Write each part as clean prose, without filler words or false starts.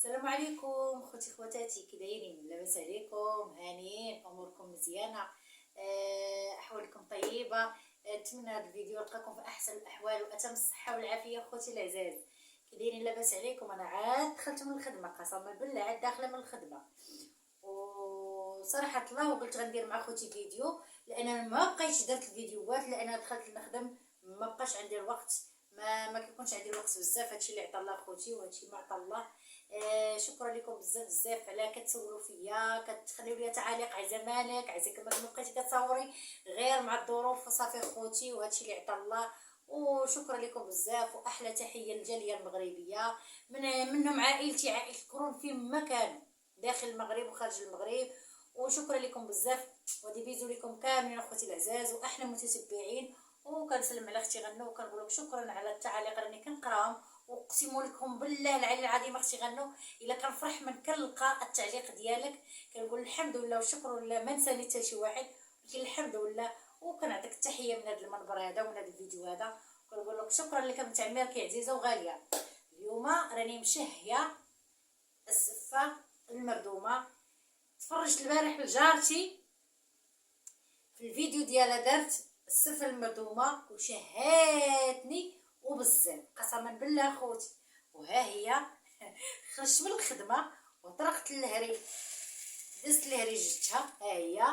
السلام عليكم خوتي خواتاتي، كي دايرين؟ لاباس عليكم؟ هانيين؟ اموركم مزيانه؟ احوالكم طيبه؟ نتمنى هذا الفيديو يلقاكم في احسن الاحوال واتم الصحه والعافيه. خوتي العزاز كي دايرين؟ لاباس عليكم؟ انا عاد دخلت من الخدمه، قسما بالله عاد داخله من الخدمه، وصراحه الله وقلت غندير مع خوتي فيديو، لان انا ما بقيتش درت الفيديوهات لان دخلت نخدم، ما بقاش عندي الوقت، ما كيكونش عندي الوقت بزاف. هادشي اللي عطا الله خوتي وهادشي ما عطا الله. شكرا لكم بزاف بزاف على كتسولوا فيا، كتخليو لي تعاليق على زمانك، عايزك ما بقيتي كتصوري غير مع الظروف صافي خوتي، وهادشي اللي عطا الله. وشكرا لكم بزاف، واحلى تحيه للجاليه المغربيه، منهم عائلتي، عائله كرون في مكان داخل المغرب وخارج المغرب. وشكرا لكم بزاف، ودي بيزو لكم كاملين اخوتي العزاز واحلى متتبعين. وكنسلم على اختي غنو وكنقول لك شكرا على التعاليق راني كنقراهم، واقسم لكم بالله العلي العظيم اختي غنو الا كنفرح من كنلقى التعليق ديالك كنقول الحمد لله والشكر لله، ما نساني حتى شي واحد، ولكن الحمد لله. وكنعطيك التحيه من هذا المنبر هذا ومن هذا الفيديو هذا، كنقول لك شكرا لك بنت عمي راكي عزيزه وغاليه. اليوم راني مشهيه السفه المردومه. تفرجت البارح لجارتي في الفيديو ديالها، دارت السفه المردومه وشهاتني وبزاف قسما بالله خوتي. وها هي خرجت من الخدمه وطرقت للهري، دزت الهري جبتها، ها هي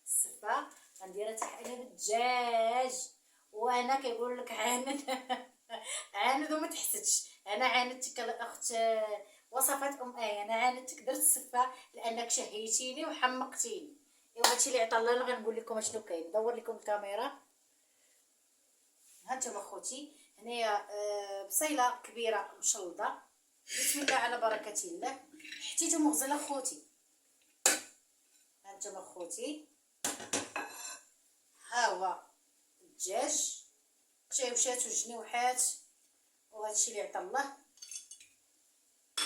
السفه غنديرها تحقيقه بالدجاج. وانا كيقول لك عاند عاند وما تحسدش، انا عاندتك الاخت وصفات ايه، انا عاندتك درت السفه لانك شهيتيني وحمقتيني. ايوا هادشي اللي عطا الله. غنقول لكم اشنو كاين، ندور لكم الكاميرا. هانتوما خوتي هنايا بصيله كبيره مشلضه، بسم الله على بركه الله، حتيتو مغزله خوتي. هانتوما خوتي ها هو الدجاج شاوشات وجنيوحات، وهادشي اللي عطا الله.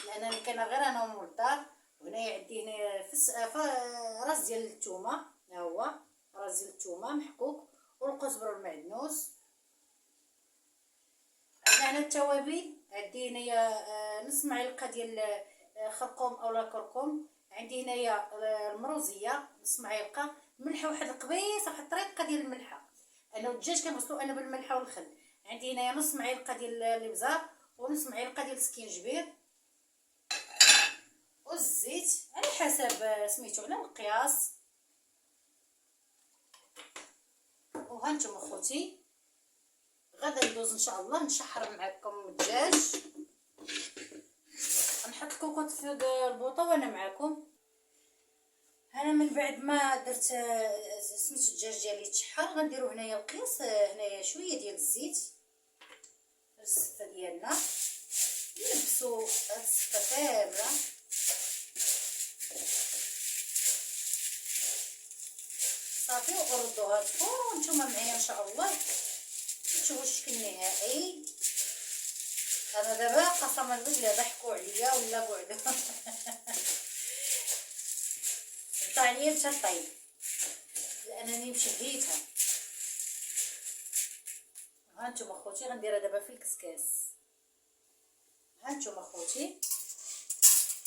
لان انا كاينه غير انا ومولدار. وهنايا عندي هنا راس ديال الثومه، ها هو راس ديال الثومه محكوك، والقزبر والمعدنوس. عندنا هنا التوابل، عندي هنايا نص معلقه ديال خرقوم اولا كركم، عندي هنايا المروزيه نص معلقه، ملحه واحد القبيصه، واحد الطريقه ديال الملحه. انا الدجاج كنغسلو انا بالملحه والخل. عندي هنايا نص معلقه ديال الابزار، ونص معلقه ديال السكينجبير، والزيت على حسب سميتو على القياس. وهانتوما خوتي غدا ندوز ان شاء الله نشحر معكم الدجاج، نحط الكوكوط في البوطه وانا معكم. انا من بعد ما درت سميتو الدجاج ديالي تشحر، غنديرو هنايا القياس، هنايا شويه ديال الزيت في السفه ديالنا، نلبسو هاد السفه كامله. صافي وردوها تكون نتوما معايا ان شاء الله تشوفوا الشكل النهائي. انا دابا قسما بالله ضحكوا عليا ولا قعدوا طلع لي مشى طيب لانني مشهيتها. هانتوما خوتي غنديرها دابا في الكسكاس. هانتوما خوتي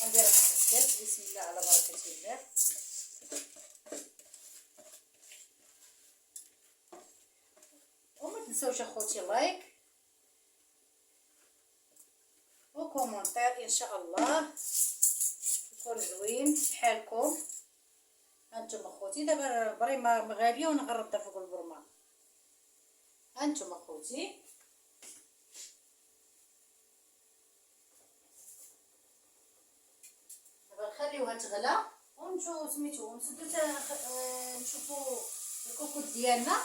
غنديرها في الكسكاس، بسم الله على بركه الله. وما تنساوش اخوتي لايك وكومونتير ان شاء الله يكون زوين بحالكم. هانتوما خوتي دابا البريمه مغاليه ونغردها فوق البرمه. هانتوما خوتي دابا نخليوها تغلى ونشوفو سميتو ونسدو نشوفو الكوكوط ديالنا.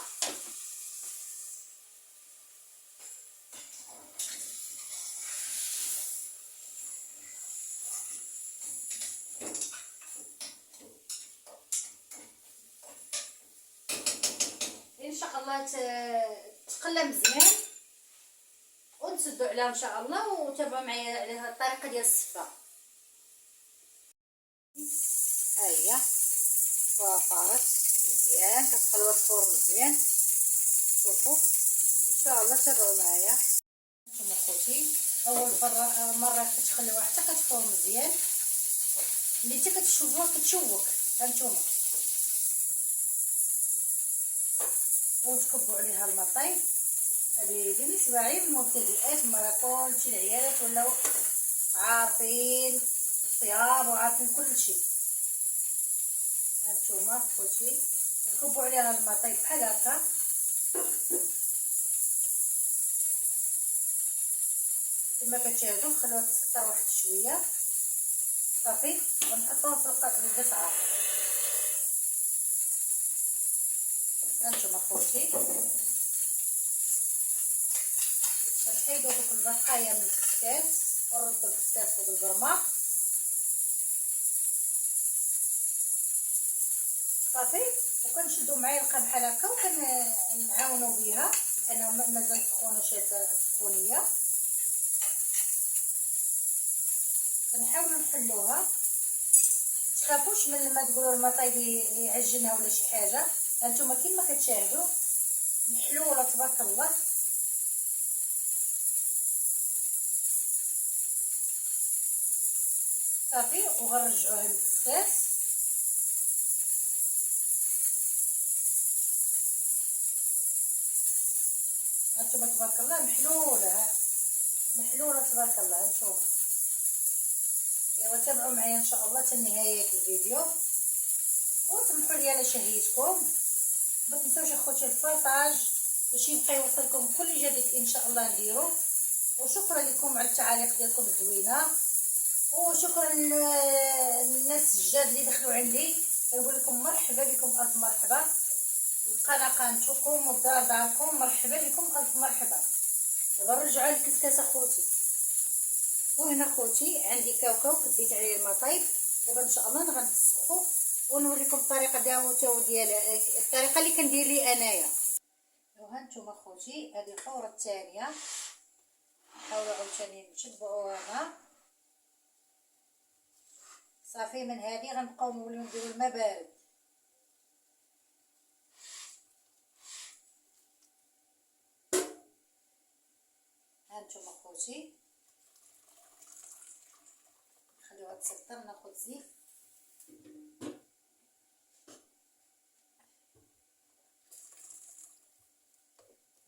ان شاء الله تقلى مزيان ونسدو عليها ان شاء الله، وتابعوا معايا على الطريقه ديال السفه. ها هي وفارت مزيان، كتخلوها تفور مزيان. شوفوا ان شاء الله تابعوا معايا. هانتوما خوتي اول مره كتخليوها حتى كتفور مزيان، ملي حتى كتشوفوها كتشوك هانتوما، وتكبوا عليها الماء طايب. هذه بالنسبه غير للمبتدئات، ما راه كلشي العيالات ولاو عارفين الطياب وعارفين كل شيء. هانتوما خوتي نكبوا عليها الماء طايب بحال هكا، كما كتشاهدوا نخليوها تسكر واحد شويه صافي، ونحطوها في القطعه. هانتوما خوتي كنحيدو دوك البقايا من الكسكاس ونردو الكسكاس فوق القرمه صافي، وكنشدو معلقه بحال هكا وكنعاونو بها لانها مازال سخونه شاده السخونيه. كنحاولوا نحلوها، متخافوش من لما تقولوا الماء طايب يعجنها ولا شي حاجه. هانتوما كما كتشاهدوا محلوله تبارك الله. صافي وغنرجعوها للكسكاس. هانتوما تبارك الله محلوله، محلوله تبارك الله. هانتوما ايوا تابعوا معايا ان شاء الله حتى نهايه الفيديو، وسمحوا لي على شهيتكم. ما تنساوش اخوتي البارطاج باش يبقى يوصلكم كل جديد ان شاء الله نديرو. وشكرا لكم على التعاليق ديالكم الزوينه، وشكرا للناس الجداد اللي دخلوا عندي، كنقول لكم مرحبا بكم، الف مرحبا. القناه قناتكم والدار داركم، مرحبا بكم الف مرحبا. دابا نرجعوا للكسكاس اخوتي. وهنا خوتي عندي كاوكاو كبيت عليه الماء طايب. دابا ان شاء الله غنفسخو ونوريكم الطريقه ديال الطريقه اللي كندير لي انايا. وها نتوما خوتي هذه الفوره الثانيه، نحاولوا عاوتاني نتبعوها صافي. من هذه غنبقاو نوليو نديرو الماء بارد. ها نتوما خوتي نخليوها تسطر، ناخذ زيت.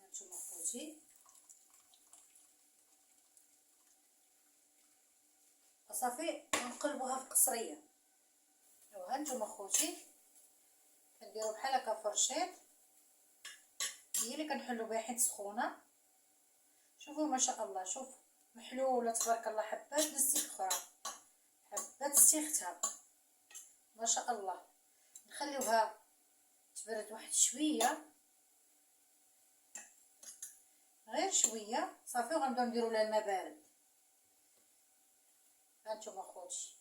هانتوما خوتي صافي نقلبوها في قصريه. وهانتوما خوتي كنديرو بحال هكا فرشيط، هي اللي كنحلو بها حيت سخونه. شوفوا ما شاء الله، شوف محلوله تبارك الله، حبات دستي اخرى، حبات استيختها ما شاء الله. نخليوها تبرد واحد شويه، غير شويه صافي، وغنبداو نديرو لها الماء بارد. هانتوما خوتي،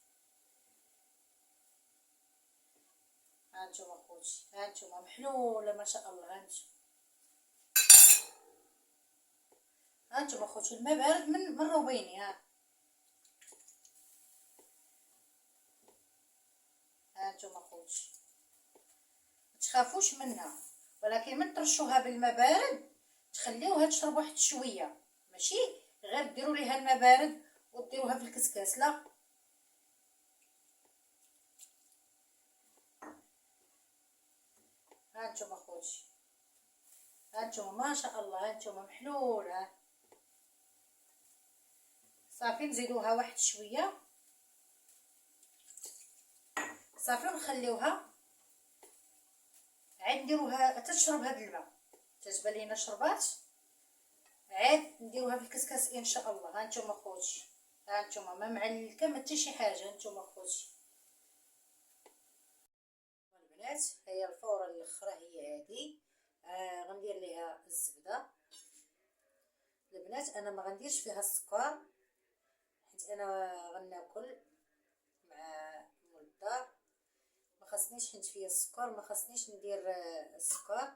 هانتوما خوتي، هانتوما محلوله ما شاء الله. هانتوما خوتي الماء بارد من روبيني. هانتوما خوتي متخافوش منها، ولكن من ترشوها بالماء بارد تخليوها تشرب واحد شويه، ماشي غير ديروا ليها الماء بارد وديروها في الكسكاس، لا. هانتوما خوتي، هانتوما ما شاء الله، هانتوما محلوله صافي. نزيدوها واحد شويه صافي، ونخليوها عاد نديروها تشرب هاد الماء. تتبان لينا شربات، عاد نديروها في الكسكاس ان شاء الله. هانتوما خوتي، هانتوما ما معلكه ما حتى شي حاجه. هانتوما خوتي البنات، هي الفوره الاخرى هي هذه. غندير ليها الزبده البنات. انا ما غنديرش فيها السكر حيت انا غناكل مع مول الدار، ما خاصنيش حيت فيها السكر، ما خاصنيش ندير السكر.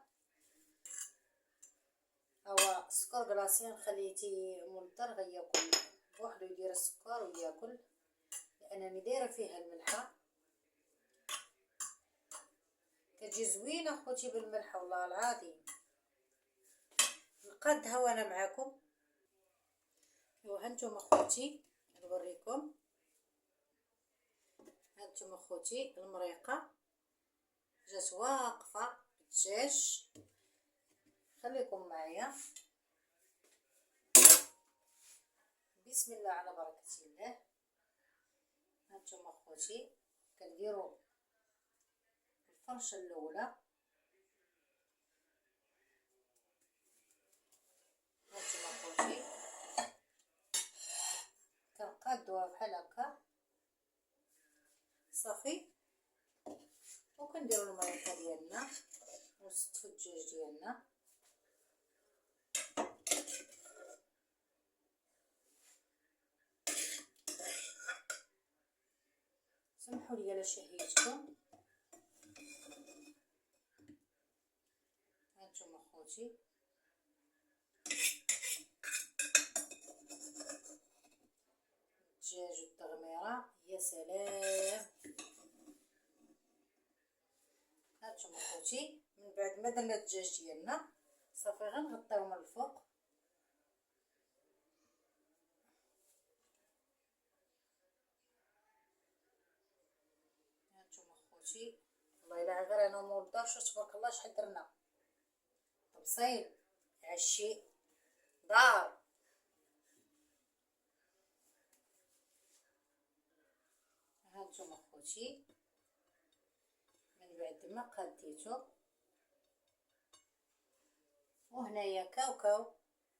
هو السكر كلاصي خليتي مول الدار غياكل بوحدو، يدير السكر وياكل، لانني دايره فيها الملحه كتجي زوينه خوتي بالملحه والله العظيم. نقادها وانا معاكم. ايوا هانتوما خوتي نوريكم. هانتوما خوتي المريقه جات واقفه بالدجاج. خليكم معايا. بسم الله على بركه الله. هانتوما خوتي كنديروا الفرشه الاولى. هانتوما خوتي كنقادوها بحال هكا صافي، وكنديروا المريقه ديالنا ونصفوا الدجاج ديالنا. سمحوا لي الا شهيتكم. هانتوما خوتي الدجاج والتغميره يا سلام. هانتوما خوتي من بعد ما درنا الدجاج ديالنا صافي غنغطيو من الفوق. هانتوما خوتي والله الا غير انا وموظف شوف تبارك الله شحال درنا طبسيل عشي دار. هانتوما خوتي من بعد ما قاديتو وهنايا كاوكاو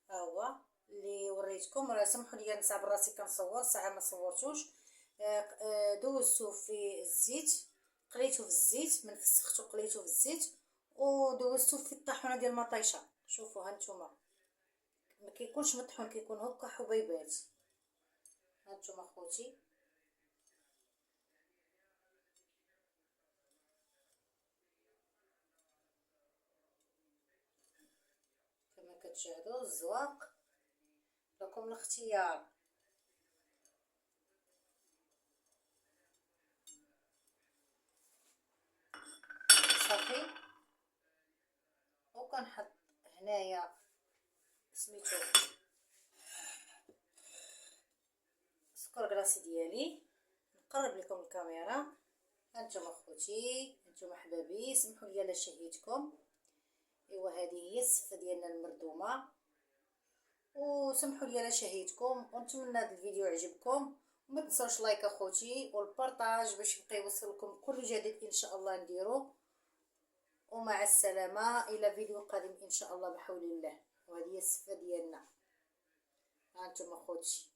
ها هو اللي وريتكم. راه سمحوا لي نصعب راسي كنصور ساعه ما صورتوش. دوزتو في الزيت، قليتو في الزيت من فسختو قليتو في الزيت ودوزتو في الطاحونه ديال المطيشه. شوفوا هانتوما ما كيكونش مطحون، كيكون هكا حبيبات. هانتوما خوتي كما كتشاهدوا الزواق لكم الاختيار. صافي وكنحط هنايا سميتو سكر كلاصي ديالي. نقرب لكم الكاميرا. هانتوما خوتي هانتوما حبابي سمحوا لي الا شهيتكم. ايوا هذه هي السفه ديالنا المردومه، وسمحوا لي الا شهيتكم، ونتمنى هذا الفيديو عجبكم. وما تنسوش لايك اخوتي والبارطاج باش يبقى يوصلكم كل جديد ان شاء الله نديرو. ومع السلامه الى فيديو قادم ان شاء الله بحول الله. وهذه هي السفه ديالنا. هانتوما خوتي